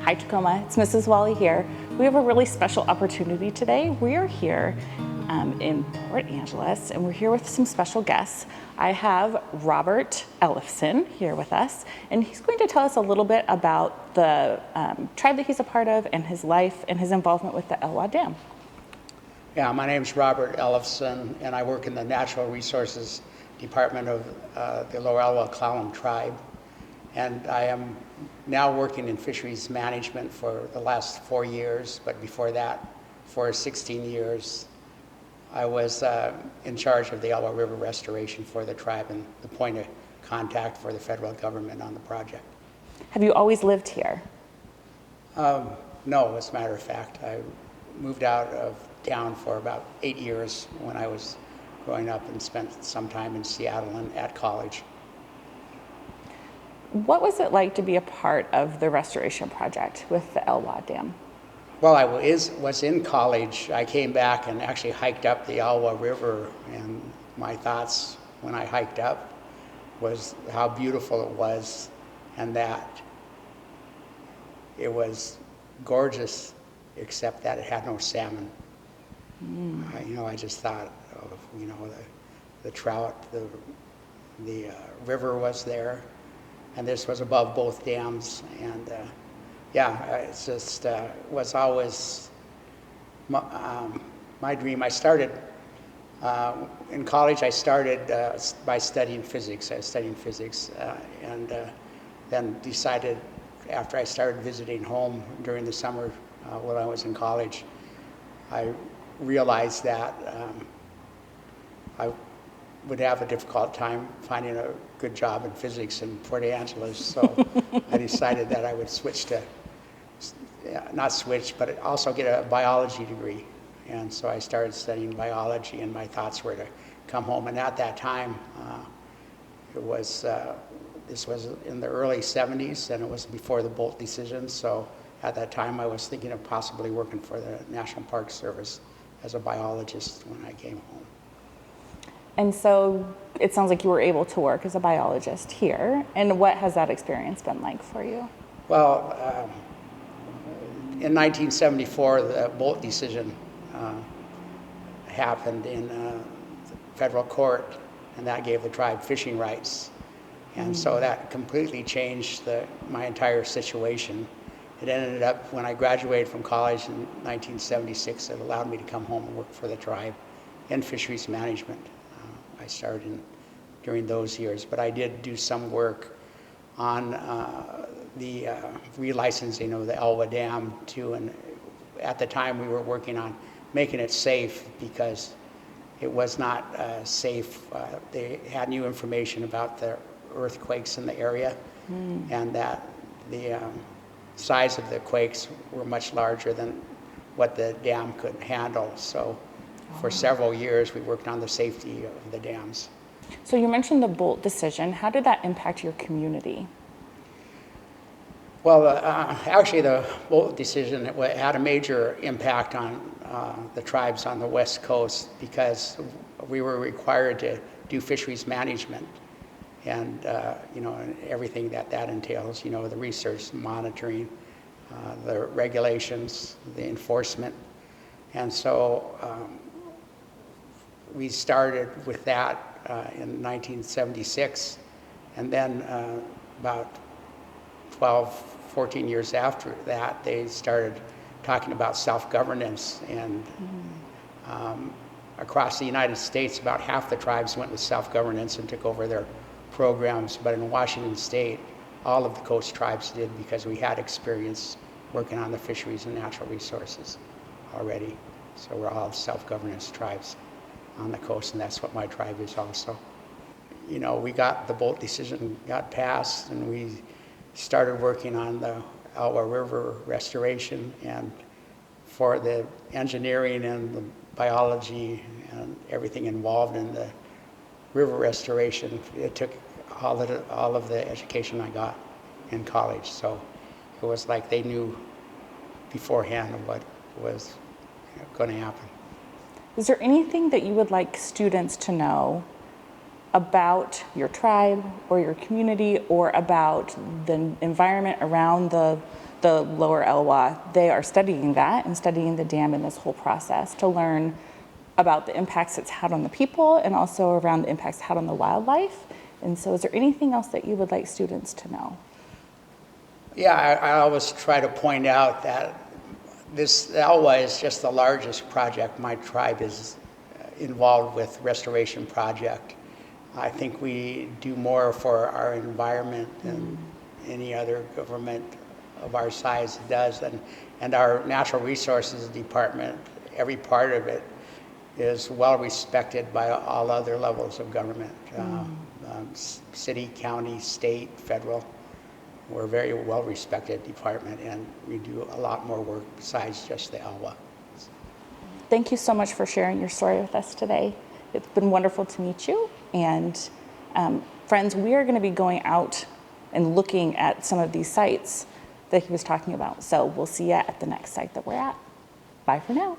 Hi Tacoma, it's Mrs. Wally here. We have a really special opportunity today. We are here in Port Angeles and we're here with some special guests. I have Robert Elofson here with us and he's going to tell us a little bit about the tribe that he's a part of and his life and his involvement with the Elwha Dam. Yeah, my name's Robert Elofson and I work in the Natural Resources Department of the Lower Elwha Clallam tribe. And I am now working in fisheries management for the last 4 years, but before that, for 16 years, I was in charge of the Elwha River restoration for the tribe and the point of contact for the federal government on the project. Have you always lived here? No, as a matter of fact. I moved out of town for about 8 years when I was growing up and spent some time in Seattle and at college. What was it like to be a part of the restoration project with the Elwha Dam? Well, I was in college. I came back and actually hiked up the Elwha River, and my thoughts when I hiked up was how beautiful it was and that it was gorgeous, except that it had no salmon. I just thought of, the trout, the river was there, and this was above both dams, and it's just was always my dream. I started in college. I started by studying physics. I was studying physics, and then decided after I started visiting home during the summer when I was in college, I realized that I would have a difficult time finding a good job in physics in Port Angeles, so I decided that I would not switch, but also get a biology degree. And so I started studying biology, and my thoughts were to come home. And at that time, this was in the early 70s, and it was before the Bolt decision. So at that time, I was thinking of possibly working for the National Park Service as a biologist when I came home. And so it sounds like you were able to work as a biologist here. And what has that experience been like for you? Well, in 1974, the Bolt decision happened in federal court, and that gave the tribe fishing rights. And so that completely changed my entire situation. It ended up, when I graduated from college in 1976, it allowed me to come home and work for the tribe in fisheries management. I started during those years, but I did do some work on the relicensing of the Elwha Dam too, and at the time we were working on making it safe because it was not safe. They had new information about the earthquakes in the area, and that the size of the quakes were much larger than what the dam could handle. So for several years we worked on the safety of the dams. So you mentioned the Bolt decision. How did that impact your community? Well, actually the Bolt decision had a major impact on the tribes on the West Coast because we were required to do fisheries management and and everything that entails, the research, monitoring, the regulations, the enforcement. And so we started with that in 1976, and then about 14 years after that, they started talking about self-governance, and across the United States, about half the tribes went with self-governance and took over their programs, but in Washington State, all of the coast tribes did because we had experience working on the fisheries and natural resources already. So we're all self-governance tribes on the coast, and that's what my tribe is also. We got the Bolt decision got passed, and we started working on the Elwha River restoration, and for the engineering and the biology and everything involved in the river restoration, it took all of the education I got in college. So it was like they knew beforehand what was going to happen. Is there anything that you would like students to know about your tribe or your community or about the environment around the the lower Elwha, they are studying that and studying the dam in this whole process to learn about the impacts it's had on the people and also around the impacts it had on the wildlife. And so is there anything else that you would like students to know? Yeah, I always try to point out that this Elwha is just the largest project my tribe is involved with, restoration project. I think we do more for our environment than any other government of our size does. And our natural resources department, every part of it is well respected by all other levels of government, city, county, state, federal. We're a very well respected department, and we do a lot more work besides just the Elwha. Thank you so much for sharing your story with us today. It's been wonderful to meet you. And friends, we are going to be going out and looking at some of these sites that he was talking about. So we'll see you at the next site that we're at. Bye for now.